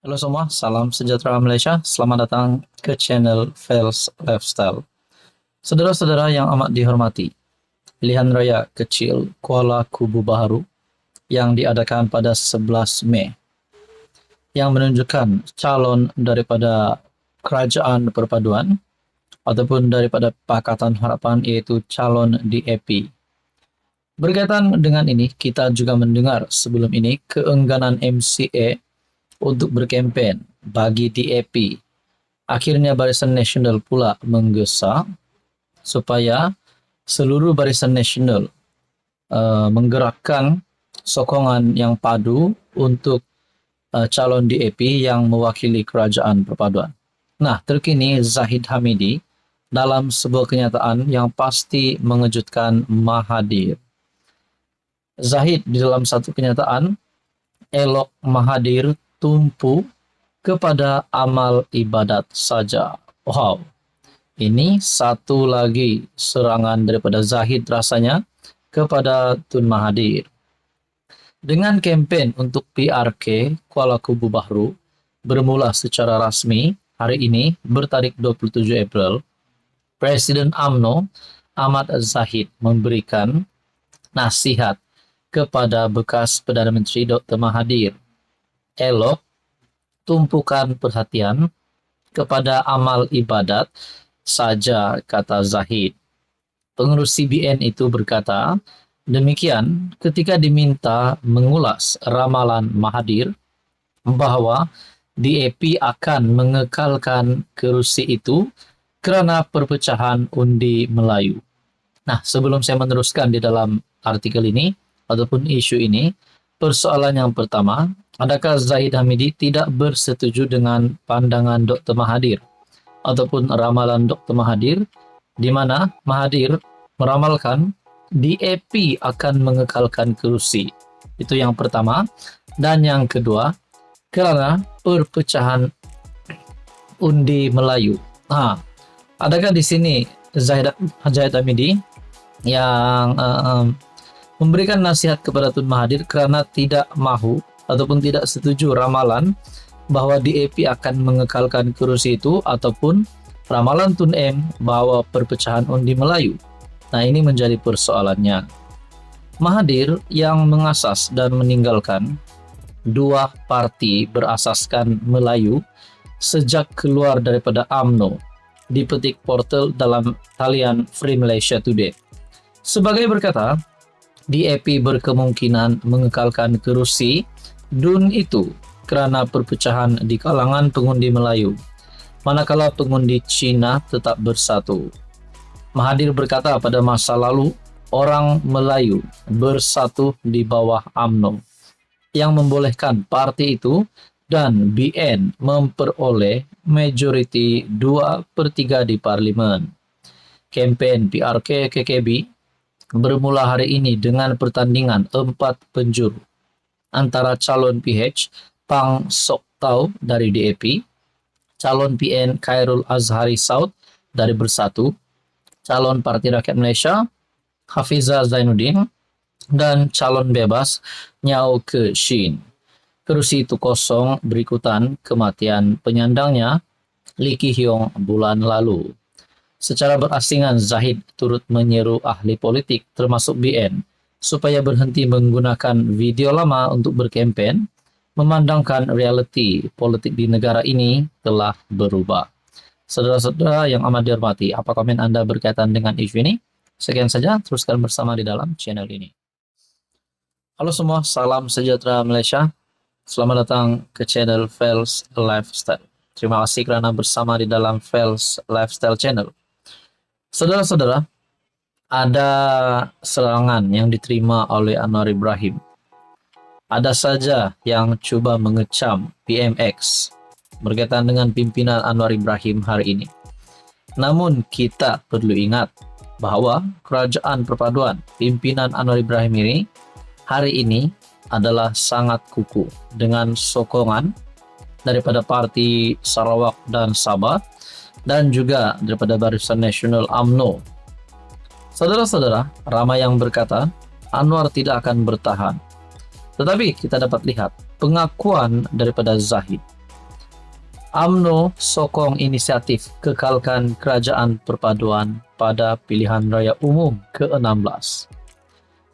Halo semua, salam sejahtera Malaysia. Selamat datang ke channel Fels Lifestyle. Saudara-saudara yang amat dihormati, pilihan raya kecil Kuala Kubu Baharu yang diadakan pada 11 Mei yang menunjukkan calon daripada Kerajaan Perpaduan ataupun daripada Pakatan Harapan iaitu calon DAP. Berkaitan dengan ini, kita juga mendengar sebelum ini keengganan MCA untuk berkempen bagi DAP. Akhirnya Barisan Nasional pula menggesa supaya seluruh Barisan Nasional menggerakkan sokongan yang padu untuk calon DAP yang mewakili Kerajaan Perpaduan. Nah, terkini Zahid Hamidi dalam sebuah kenyataan yang pasti mengejutkan Mahathir. Zahid di dalam satu kenyataan elok Mahathir tumpu kepada amal ibadat saja. Wow, ini satu lagi serangan daripada Zahid rasanya kepada Tun Mahathir. Dengan kempen untuk PRK Kuala Kubu Baharu bermula secara rasmi hari ini bertarikh 27 April, Presiden UMNO Ahmad Zahid memberikan nasihat kepada bekas Perdana Menteri Dr. Mahathir. Elok tumpukan perhatian kepada amal ibadat saja, kata Zahid. Pengurus CBN itu berkata demikian ketika diminta mengulas ramalan Mahathir bahawa DAP akan mengekalkan kerusi itu kerana perpecahan undi Melayu. Nah, sebelum saya meneruskan di dalam artikel ini ataupun isu ini, persoalan yang pertama, adakah Zahid Hamidi tidak bersetuju dengan pandangan Dr. Mahathir ataupun ramalan Dr. Mahathir di mana Mahathir meramalkan DAP akan mengekalkan kerusi. Itu yang pertama. Dan yang kedua, kerana perpecahan undi Melayu. Adakah di sini Zahid Hamidi yang memberikan nasihat kepada Tun Mahathir kerana tidak mahu ataupun tidak setuju ramalan bahawa DAP akan mengekalkan kerusi itu ataupun ramalan Tun M bahawa perpecahan undi Melayu? Nah, ini menjadi persoalannya. Mahathir yang mengasas dan meninggalkan dua parti berasaskan Melayu sejak keluar daripada UMNO, dipetik portal dalam talian Free Malaysia Today. Sebagai berkata, DAP berkemungkinan mengekalkan kerusi DUN itu kerana perpecahan di kalangan pengundi Melayu, manakala pengundi Cina tetap bersatu. Mahathir berkata pada masa lalu, orang Melayu bersatu di bawah UMNO, yang membolehkan parti itu dan BN memperoleh majoriti 2/3 di Parlimen. Kempen PRK KKB bermula hari ini dengan pertandingan 4 penjuru antara calon PH Pang Sok Tau dari DAP, calon PN Khairul Azhari Saud dari Bersatu, calon Parti Rakyat Malaysia Hafizah Zainuddin, dan calon bebas Nyao Ke Shin. Kerusi itu kosong berikutan kematian penyandangnya Lee Ki Hiong bulan lalu. Secara berasingan, Zahid turut menyeru ahli politik termasuk BN supaya berhenti menggunakan video lama untuk berkempen, memandangkan realiti politik di negara ini telah berubah. Saudara-saudara yang amat dihormati, apa komen Anda berkaitan dengan isu ini? Sekian saja, teruskan bersama di dalam channel ini. Halo semua, salam sejahtera Malaysia. Selamat datang ke channel Fels Lifestyle. Terima kasih kerana bersama di dalam Fels Lifestyle channel. Saudara-saudara, ada serangan yang diterima oleh Anwar Ibrahim. Ada saja yang cuba mengecam PMX berkaitan dengan pimpinan Anwar Ibrahim hari ini. Namun kita perlu ingat bahawa Kerajaan Perpaduan pimpinan Anwar Ibrahim ini hari ini adalah sangat kukuh dengan sokongan daripada Parti Sarawak dan Sabah dan juga daripada Barisan Nasional UMNO. Saudara-saudara, ramai yang berkata Anwar tidak akan bertahan. Tetapi kita dapat lihat pengakuan daripada Zahid UMNO sokong inisiatif kekalkan kerajaan perpaduan pada pilihan raya umum ke-16.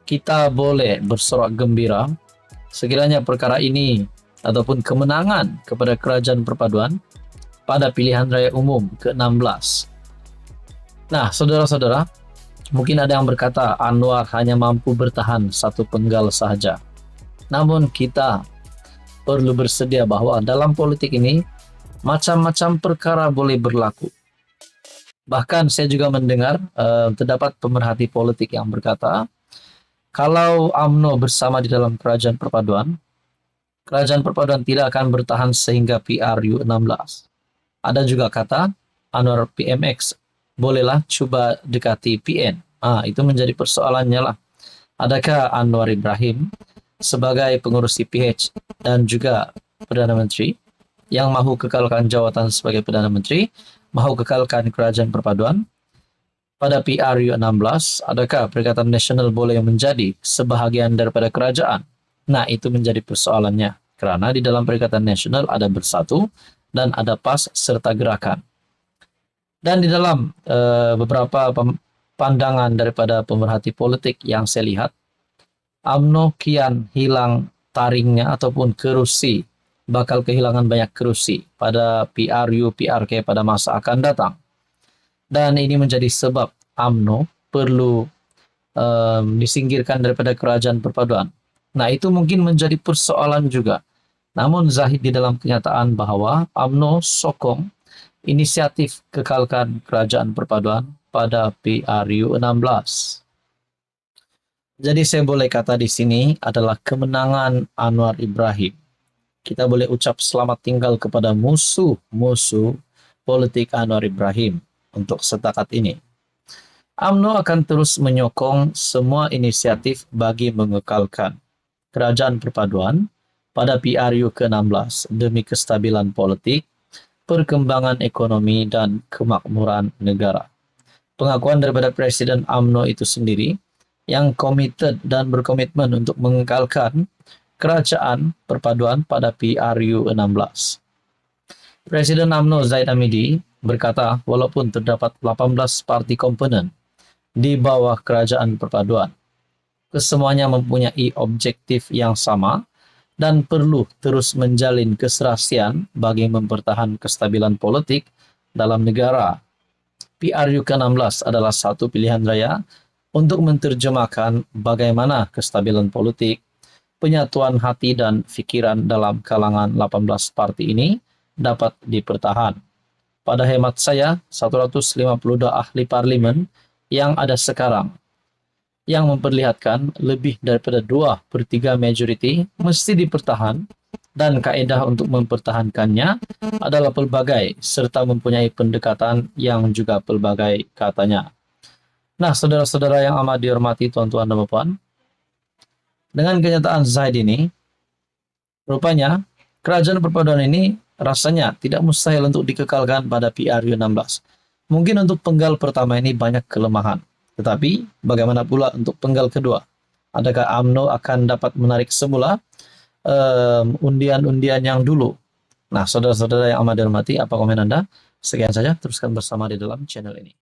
Kita boleh bersorak gembira sekiranya perkara ini ataupun kemenangan kepada kerajaan perpaduan pada pilihan raya umum ke-16. Nah, saudara-saudara, mungkin ada yang berkata Anwar hanya mampu bertahan satu penggal sahaja. Namun kita perlu bersedia bahwa dalam politik ini macam-macam perkara boleh berlaku. Bahkan saya juga mendengar terdapat pemerhati politik yang berkata, kalau UMNO bersama di dalam kerajaan perpaduan tidak akan bertahan sehingga PRU 16. Ada juga kata Anwar PMX, bolehlah coba dekati PN. Itu menjadi persoalannya lah. Adakah Anwar Ibrahim sebagai pengurus CPH dan juga Perdana Menteri yang mahu kekalkan jawatan sebagai Perdana Menteri, mahu kekalkan kerajaan perpaduan pada PRU 16, adakah Perikatan Nasional boleh menjadi sebahagian daripada kerajaan? Nah, itu menjadi persoalannya. Kerana di dalam Perikatan Nasional ada Bersatu dan ada PAS serta Gerakan. Dan di dalam beberapa pandangan daripada pemerhati politik yang saya lihat, UMNO kian hilang taringnya ataupun kerusi, bakal kehilangan banyak kerusi pada PRU, PRK pada masa akan datang. Dan ini menjadi sebab UMNO perlu disingkirkan daripada kerajaan perpaduan. Nah, itu mungkin menjadi persoalan juga. Namun Zahid di dalam kenyataan bahwa UMNO sokong inisiatif kekalkan kerajaan perpaduan pada PRU 16. Jadi saya boleh kata di sini adalah kemenangan Anwar Ibrahim. Kita boleh ucap selamat tinggal kepada musuh-musuh politik Anwar Ibrahim untuk setakat ini. UMNO akan terus menyokong semua inisiatif bagi mengekalkan kerajaan perpaduan pada PRU ke-16 demi kestabilan politik, perkembangan ekonomi dan kemakmuran negara. Pengakuan daripada Presiden UMNO itu sendiri yang komited dan berkomitmen untuk mengekalkan kerajaan perpaduan pada PRU 16. Presiden UMNO Zahid Hamidi berkata walaupun terdapat 18 parti komponen di bawah kerajaan perpaduan, kesemuanya mempunyai objektif yang sama dan perlu terus menjalin keserasian bagi mempertahankan kestabilan politik dalam negara. PRU ke-16 adalah satu pilihan raya untuk menerjemahkan bagaimana kestabilan politik, penyatuan hati dan fikiran dalam kalangan 18 parti ini dapat dipertahan. Pada hemat saya, 152 ahli parlimen yang ada sekarang yang memperlihatkan lebih daripada 2/3 majoriti mesti dipertahan dan kaedah untuk mempertahankannya adalah pelbagai serta mempunyai pendekatan yang juga pelbagai katanya. Nah, saudara-saudara yang amat dihormati tuan-tuan dan puan, dengan kenyataan Zahid ini, rupanya kerajaan perpaduan ini rasanya tidak mustahil untuk dikekalkan pada PRU 16. Mungkin untuk penggal pertama ini banyak kelemahan. Tetapi bagaimana pula untuk penggal kedua? Adakah UMNO akan dapat menarik semula undian-undian yang dulu? Nah, saudara-saudara yang amat dihormati, apa komen Anda? Sekian saja, teruskan bersama di dalam channel ini.